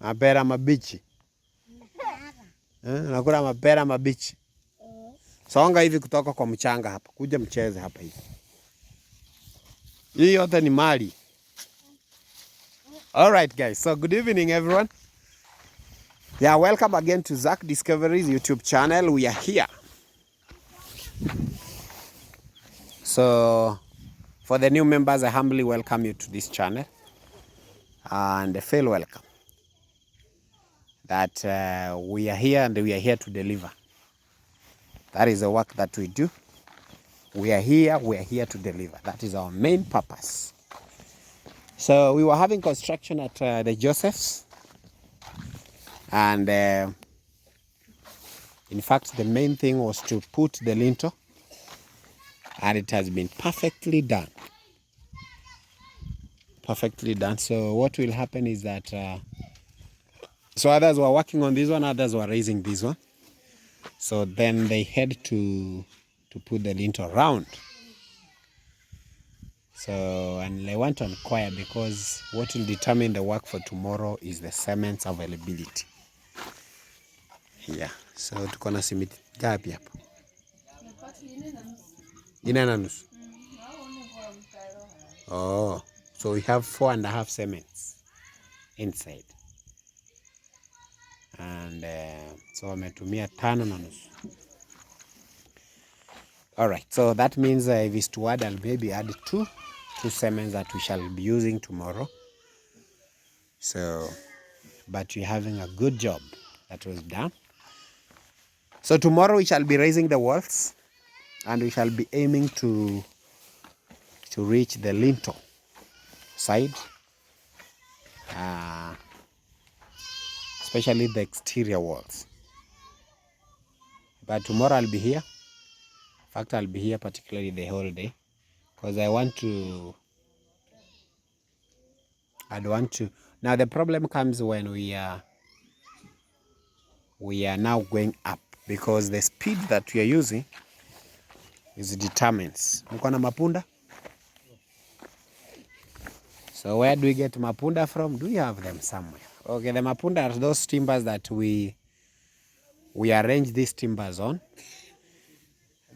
Mapera mabichi. Nakula mapera mabichi. Songa hivi kutoka kwa mchanga hapa. Kuja mcheze hapa hivi. Hii yote ni mali. All right, guys. So good evening, everyone. Yeah, welcome again to Zach Discoveries YouTube channel. We are here. So for the new members, I humbly welcome you to this channel and feel welcome. That we are here and we are here to deliver. That is the work that we do. We are here to deliver. That is our main purpose. So we were having construction at the Josephs. And in fact, the main thing was to put the lintel. And it has been perfectly done. Perfectly done. So what will happen is that, so others were working on this one, others were raising this one. So then they had to put the lintel around. So, and I want to inquire because what will determine the work for tomorrow is the cement availability. Yeah, so tuko na simiti gapi hapa? 4.5. Oh, so we have 4.5 cements inside. And so wametumia 5.5. All right, so that means if it's to add, I'll maybe add two cements that we shall be using tomorrow. So, but we're having a good job that was done. So tomorrow we shall be raising the walls and we shall be aiming to reach the lintel side, especially the exterior walls. But tomorrow I'll be here. In fact, I'll be here particularly the whole day because I want to. Now the problem comes when we are now going up because the speed that we are using is determines. Mko na mapunda? So where do we get mapunda from? Do we have them somewhere? Okay, the mapunda are those timbers that we arrange these timbers on.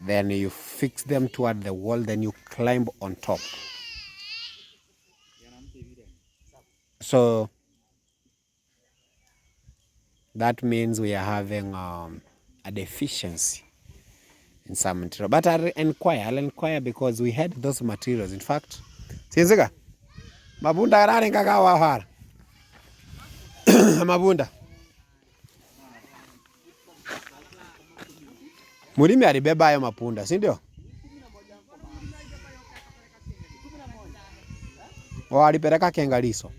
Then you fix them toward the wall, then you climb on top. So that means we are having a deficiency in some material. But I'll inquire because we had those materials. In fact, sinzika mabunda rani kakawa hara mabunda mulimi alibeba hayo mapunda, si ndio? Alipeleka Kengaliso.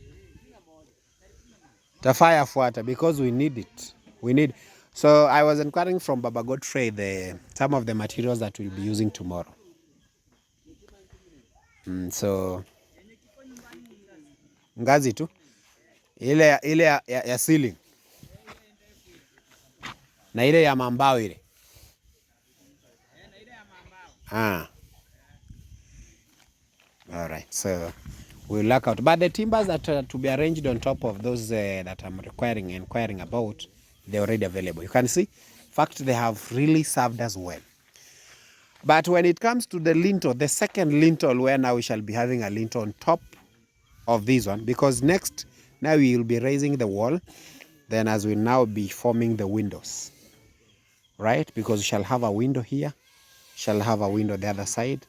Tafaya fuata because we need it. We need. So I was inquiring from Baba Godfrey some of the materials that we'll be using tomorrow. So ngazi tu ile ya ceiling na ile ya mambao ile. All right, so we'll look out. But the timbers that are to be arranged on top of those that I'm inquiring about, they're already available. You can see, in fact, they have really served us well. But when it comes to the lintel, the second lintel, where now we shall be having a lintel on top of this one, because next, now we will be raising the wall, then as we now be forming the windows, right? Because we shall have a window here, shall have a window the other side.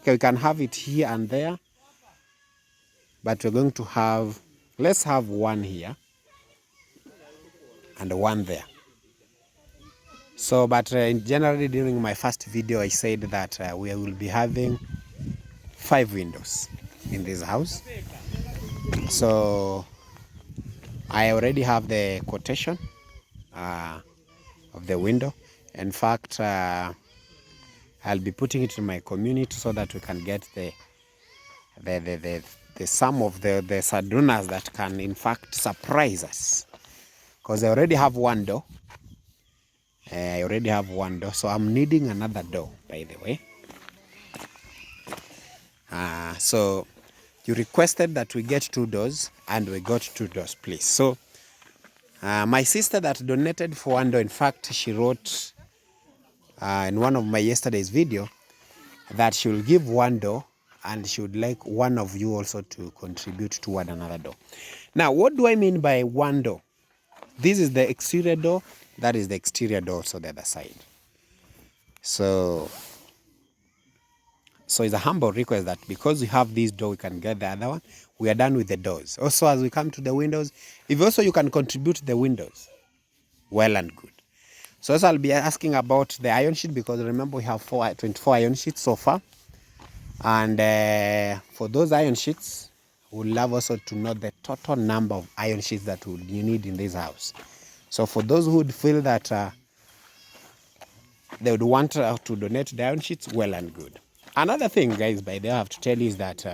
Okay, we can have it here and there, but we're going to have, let's have one here and one there. So, but generally during my first video, I said that we will be having 5 windows in this house. So I already have the quotation of the window. In fact, I'll be putting it in my community so that we can get the sum of the sadunas that can in fact surprise us. Because I already have one door. So I'm needing another door, by the way. So you requested that we get 2 doors, and we got 2 doors, please. So My sister that donated for Wando, in fact, she wrote in one of my yesterday's video that she will give one door and she would like one of you also to contribute toward another door. Now, what do I mean by one door? This is the exterior door. That is the exterior door, also the other side. So it's a humble request that because we have this door, we can get the other one. We are done with the doors. Also, as we come to the windows, if also you can contribute to the windows, well and good. So also I'll be asking about the iron sheet, because remember we have 24 iron sheets so far. And for those iron sheets, we'd love also to know the total number of iron sheets that you need in this house. So for those who would feel that they would want to donate the iron sheets, well and good. Another thing, guys, by the way, I have to tell you is that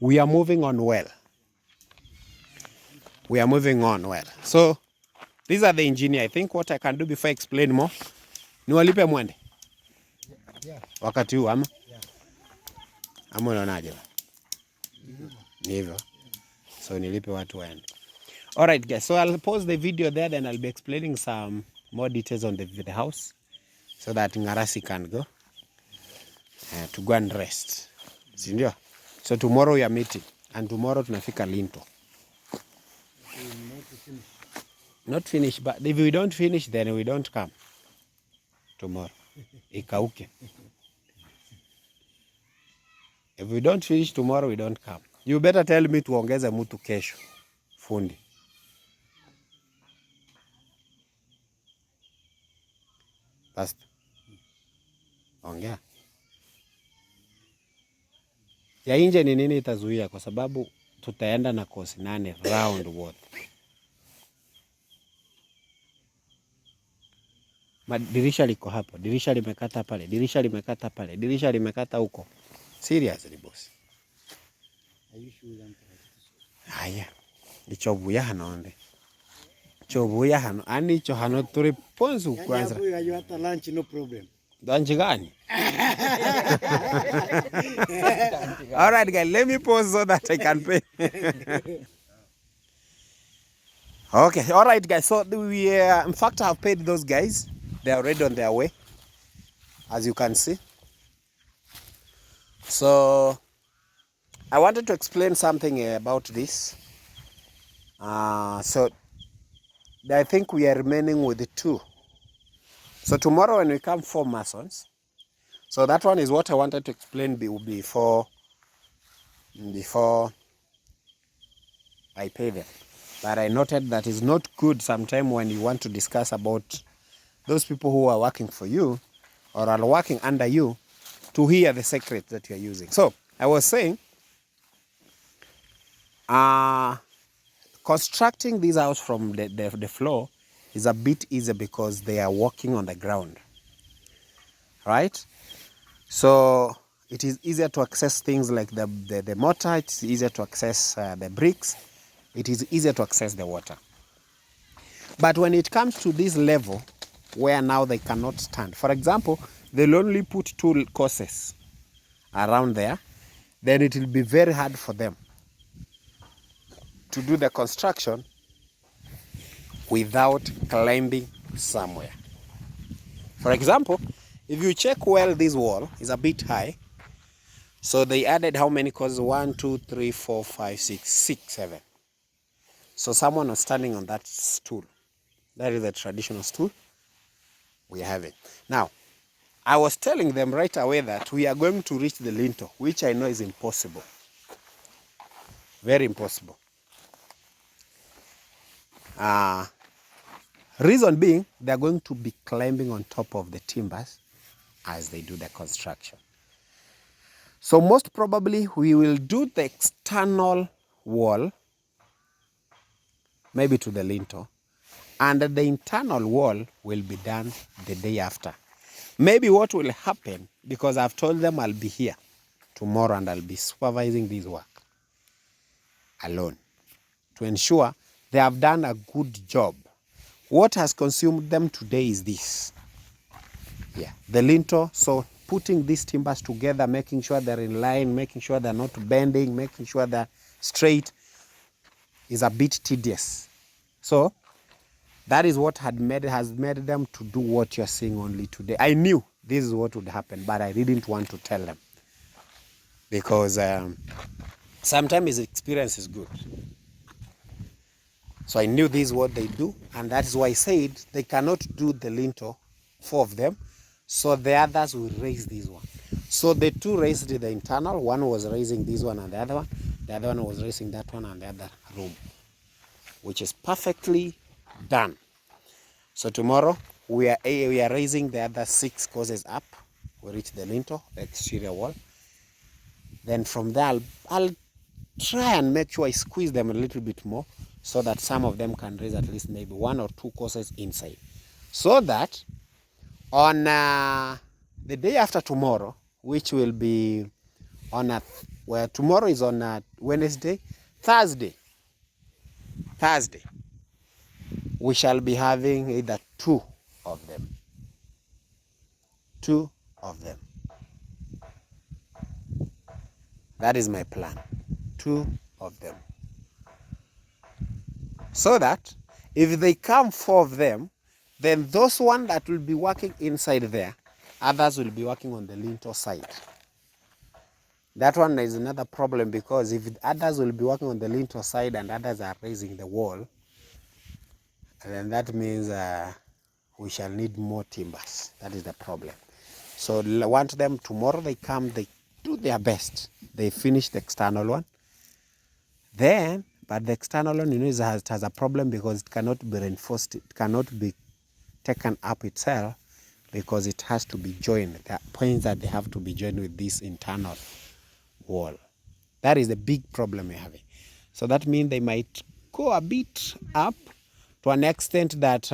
we are moving on well. We are moving on well. So these are the engineer. I think what I can do before I explain more, niwalipe mwende wakati huu ama unaonaje? Ni hivyo. So nilipe watu waende. Alright guys, so I'll pause the video there, then I'll be explaining some more details on the house so that Ngarasi can go to go and rest. Sindio? So tomorrow we are meeting, and tomorrow tunafika Linto. Not finish, but if we don't finish, then we don't come tomorrow. Ikauke. If we don't finish tomorrow, we don't come. You better tell me tuongeze mtu kesho. Fundi. Pastor. Ongea. Ya nje ni nini itazuia? Kwa sababu tutaenda na kosi 8 round wote. Dirisha liko hapo, dirisha limekata pale, dirisha limekata pale, dirisha limekata huko. Seriously boss. Haya. Ichobuya hano onde. Chobuya hano. Ani icho hano turi ponzu kwanza. Yani hata lunch no problem. Lunch gani? Alright guys, let me pause so that I can pay. Okay, alright guys. So we in fact have paid those guys. They are already on their way, as you can see. So I wanted to explain something about this. So I think we are remaining with the 2. So tomorrow when we come 4 masons, so that one is what I wanted to explain before I pay them. But I noted that it's not good sometime when you want to discuss about those people who are working for you or are working under you to hear the secret that you're using. So I was saying, constructing this house from the floor is a bit easier because they are walking on the ground, right? So it is easier to access things like the mortar. It's easier to access the bricks. It is easier to access the water. But when it comes to this level where now they cannot stand, for example, they'll only put 2 courses around there, then it will be very hard for them to do the construction without climbing somewhere. For example, if you check well, this wall is a bit high. So they added how many courses? 1, 2, 3, 4, 5, 6, 7. So someone was standing on that stool. That is the traditional stool we have it. Now, I was telling them right away that we are going to reach the lintel, which I know is impossible. Very impossible. Reason being, they are going to be climbing on top of the timbers as they do the construction. So most probably we will do the external wall, maybe to the lintel, and the internal wall will be done the day after. Maybe what will happen, because I've told them I'll be here tomorrow and I'll be supervising this work alone to ensure they have done a good job. What has consumed them today is this. Yeah, the lintel. So putting these timbers together, making sure they're in line, making sure they're not bending, making sure they're straight. is a bit tedious. So that is what has made them to do what you're seeing only today. I knew this is what would happen, but I didn't want to tell them because sometimes experience is good. So I knew this is what they do, and that is why I said they cannot do the lintel, 4 of them, so the others will raise this one. So the 2 raised the internal, one was raising this one and the other one was raising that one and the other room, which is perfectly done. So tomorrow we are raising the other 6 courses up. We reach the lintel, the exterior wall. Then from there I'll try and make sure I squeeze them a little bit more so that some of them can raise at least maybe 1 or 2 courses inside. So that on the day after tomorrow, which will be on tomorrow is on Wednesday, Thursday, we shall be having either 2 of them. 2 of them. That is my plan. 2 of them. So that if they come 4 of them, then those one that will be working inside there, others will be working on the lintel side. That one is another problem because if others will be working on the lintel side and others are raising the wall, then that means we shall need more timbers. That is the problem. So I want them tomorrow they come, they do their best. They finish the external one. Then, but the external one, you know, it has a problem because it cannot be reinforced. It cannot be taken up itself because it has to be joined. There are points that they have to be joined with this internal wall. That is the big problem we're having. So that means they might go a bit up to an extent that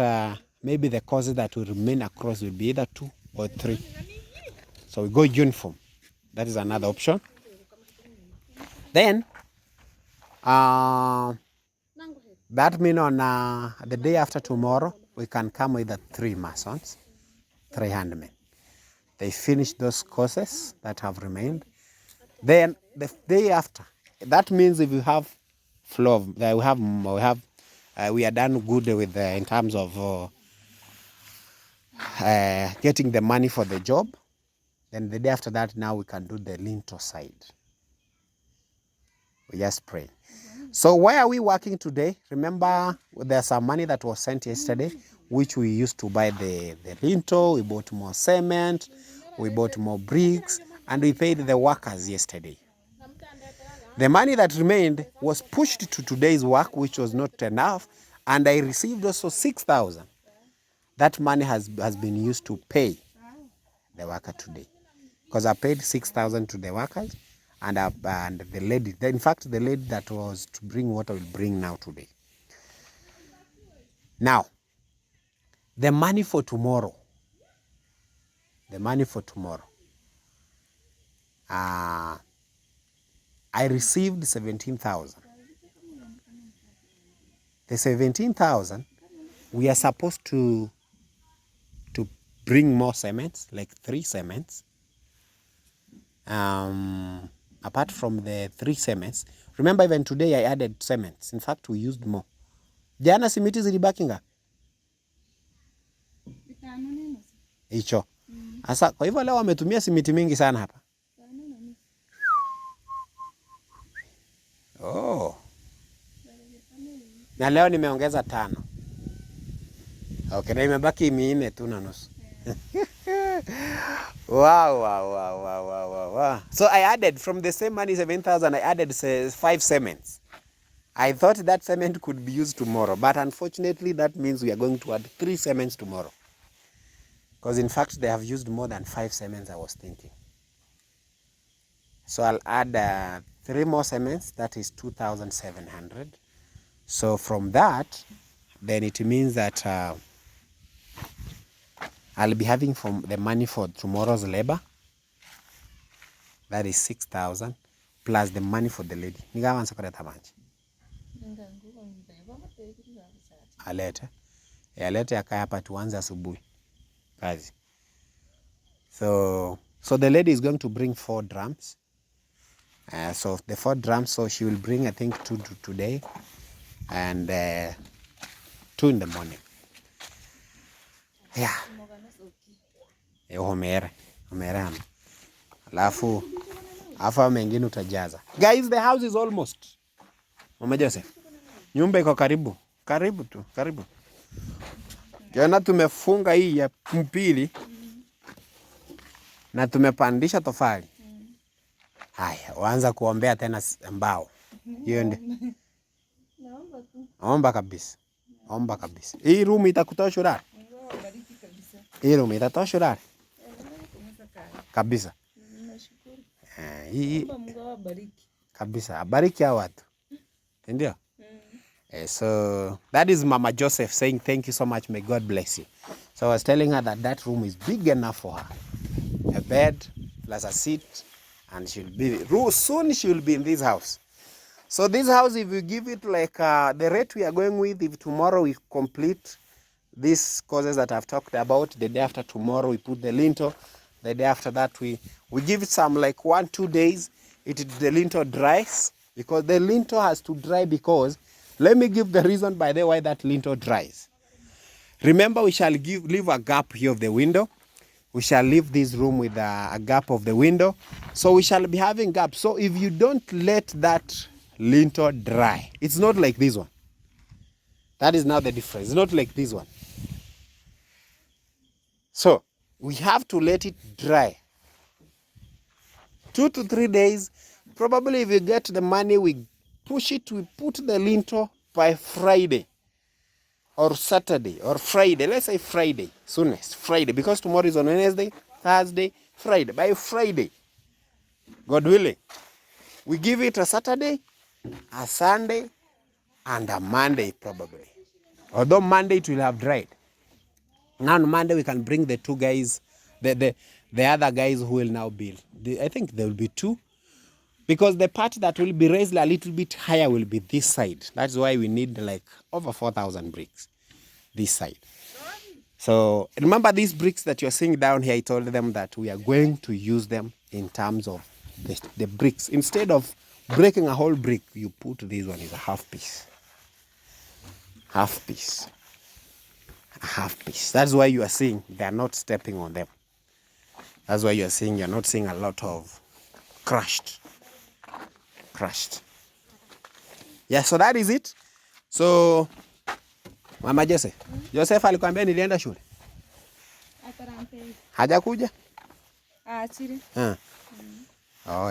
maybe the courses that will remain across will be either 2 or 3. So we go uniform. That is another option. Then that means on the day after tomorrow, we can come with the 3 masons, 3 handmen. They finish those courses that have remained. Then the day after, that means if you have flow, we are done good with in terms of getting the money for the job. Then the day after that, now we can do the lintel side. We just pray. So why are we working today? Remember, there's some money that was sent yesterday, which we used to buy the lintel. We bought more cement, we bought more bricks, and we paid the workers yesterday. The money that remained was pushed to today's work, which was not enough, and I received also 6,000. That money has been used to pay the worker today, because I paid 6,000 to the workers. And the lady, in fact, the lady that was to bring water will bring now today. Now, the money for tomorrow. I received 17,000. The 17,000, we are supposed to bring more cements, like 3 cements. Apart from the 3 cements, remember even today I added cements. In fact, we used more. Jana simiti zilibaki ngapi? Hicho. Asa kwa hivyo leo wametumia simiti mingi sana hapa. Oh. Na leo nimeongeza 5. Okay, na imebaki 4 tu na nusu. Wow. So I added from the same money 7,000, I added 5 cements. I thought that cement could be used tomorrow, but unfortunately that means we are going to add 3 cements tomorrow. Because in fact they have used more than 5 cements, I was thinking. So I'll add 3 more cements, that is 2,700. So from that, then it means that I'll be having from the money for tomorrow's labor. That is 6,000 plus the money for the lady. Nigawanza kwa tamanchi. Alete akaya hapa tuanze asubuhi kazi. So the lady is going to bring 4 drums. So the 4 drums, so she will bring I think 2 today, and 2 in the morning. Yeah. Homere hano. Alafu mengine utajaza. Guys, the house is almost. Mama Joseph. Nyumba iko karibu. Karibu tu, karibu. Kiona tumefunga hii ya mpili na tumepandisha tofali. Haya, waanza kuombea tena mbao. Hiyo ndio. Naomba tu. Omba kabisa. Omba kabisa. Hii room itakutosha ulale? Hii room itatosha ulale? Kabisa. Nashukuru. Hii Mungu awabariki. Kabisa. Abariki hao watu. Ndio? So that is Mama Joseph saying thank you so much, may God bless you. So I was telling her that room is big enough for her. A bed plus a seat, and soon she will be in this house. So this house, if you give it like the rate we are going with, if tomorrow we complete these causes that I've talked about, the day after tomorrow we put the lintel, the day after that we give it some like 1-2 days, the lintel dries, because the lintel has to dry, because let me give the reason by the way that lintel dries. Remember, we shall leave a gap here of the window. We shall leave this room with a gap of the window. So we shall be having gaps. So if you don't let that lintel dry, it's not like this one. That is now the difference. It's not like this one. So we have to let it dry. 2 to 3 days. Probably if you get the money, we push it, we put the lintel by Friday or Saturday or Friday. Let's say Friday, soonest Friday, because tomorrow is on Wednesday, Thursday, Friday. By Friday, God willing, we give it a Saturday, a Sunday, and a Monday probably. Although Monday it will have dried. Now on Monday we can bring the 2 guys, the other guys who will now build. I think there will be 2. Because the part that will be raised a little bit higher will be this side. That's why we need like over 4,000 bricks this side. So remember these bricks that you're seeing down here, I told them that we are going to use them in terms of the bricks. Instead of breaking a whole brick, you put this one is a half piece. Half piece. A half piece. That's why you are seeing they are not stepping on them. That's why you are seeing you're not seeing a lot of crushed. Yeah, so that is it. So Mama Joseph. Joseph alikwambia nilienda shule? Hajakuja? Chiri.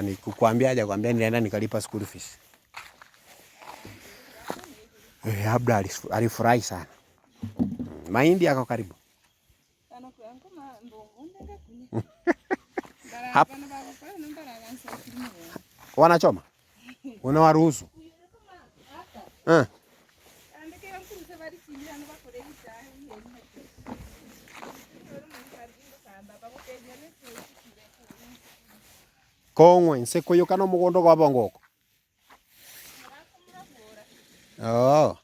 Ni kukuambia hajakwambia nilienda nikalipa school fees. Labda alifurahi sana. Mahindi yako karibu. Wanachoma? Unawaruhusu? Kongwe nseko yokano mugondo kwa bongoko. Oh.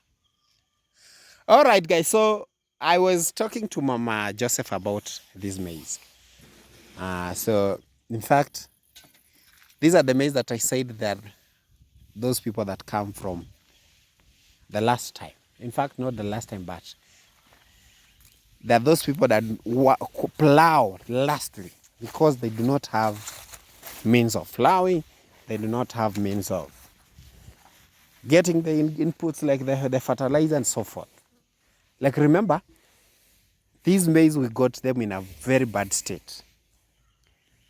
All right, guys. So I was talking to Mama Joseph about this maize. So in fact, these are the maize that I said that those people that come from the last time. In fact, not the last time, but there are those people that plow lastly because they do not have means of plowing. They do not have means of getting the inputs like the fertilizer and so forth. Like remember, these maize, we got them in a very bad state.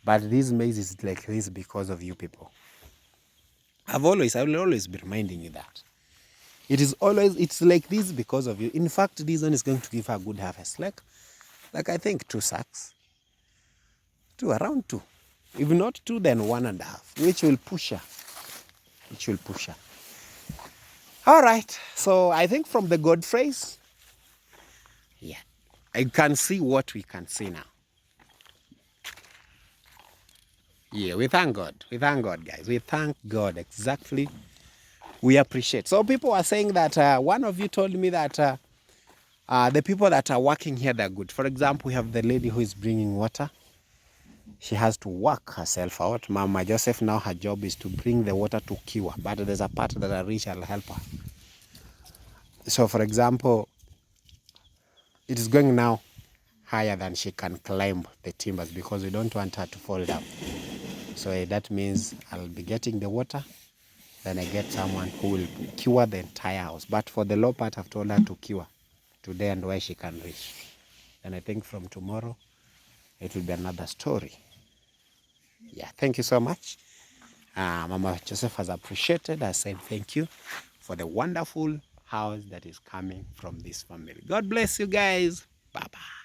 But this maize is like this because of you people. I will always be reminding you that. It's like this because of you. In fact, this one is going to give a good harvest. Like I think 2 sacks. Around 2. If not 2, then 1.5, which will push her. All right. So I think from the God phrase, yeah, I can see what we can see now. Yeah, we thank God. We thank God, guys. We thank God. Exactly. We appreciate. So people are saying that one of you told me that the people that are working here, they're good. For example, we have the lady who is bringing water. She has to work herself out. Mama Joseph, now her job is to bring the water to Kiwa. But there's a part that I reach, I'll help her. So for example, it is going now higher than she can climb the timbers because we don't want her to fall down. So that means I'll be getting the water, then I get someone who will cure the entire house. But for the low part, I've told her to cure today and where she can reach. And I think from tomorrow, it will be another story. Yeah, thank you so much. Mama Joseph has appreciated. I said thank you for the wonderful house that is coming from this family. God bless you guys. Bye-bye.